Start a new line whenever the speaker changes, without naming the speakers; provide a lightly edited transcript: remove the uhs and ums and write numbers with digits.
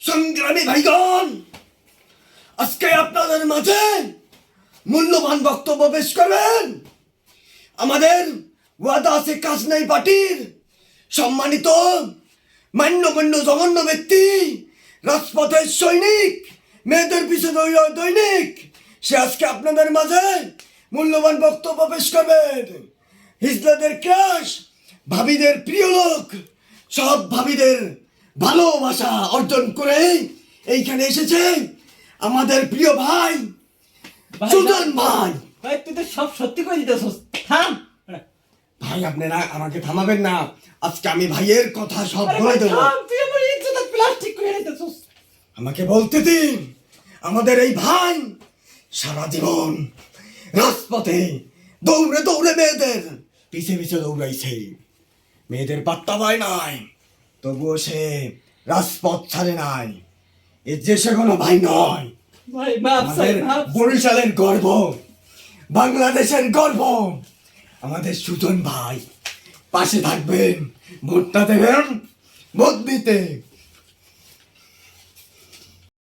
সংগ্রামী ভাইগণ, আজকে আপনাদের মাঝে মূল্যবান বক্তব্য পেশ করবেন আমাদের ওয়াদা আছে কাজ নাই পার্টির সম্মানিত মান্যগণ্য জঘন্য ব্যক্তি, রাজপথের সৈনিক, মেয়েদের পিছনে দৈনিক, সে আজকে আপনাদের মাঝে মূল্যবান বক্তব্য পেশ করবেন। হিজলাদের ক্রাশ, ভাবিদের প্রিয় লোক, সব ভাবিদের ভালোবাসা অর্জন করে এইখানে এসেছে আমাদের প্রিয় ভাই সুজন ভাই।
ভাই তুই তো সব সত্যি করে দিতেছস। থাম
ভাই আপনারা আমাকে থামাবেন না, আজকে আমি ভাইয়ের কথা সব বলে দেবো।
থাম, তুই আমার ইজ্জত প্লাস্টিক করে দিতেছস।
আমাকে বলতে দিন। আমাদের এই ভাই সারা জীবন রাজপথে দৌড়ে দৌড়ে মেয়েদের পিছে পিছে দৌড়াইছে, মেয়েদের পাত্তা পায় নাই, তবুও সে রাজপথ ছাড়ে নাই। এর যে সে কোনো ভাই নয়,
ভাই মাপ চাই,
আমাদের
মাপ।
বরিশালের গর্ব, বাংলাদেশের গর্ব আমাদের সুজন ভাই। পাশে থাকবেন, ভোটটা দেবেন, ভোট দিতে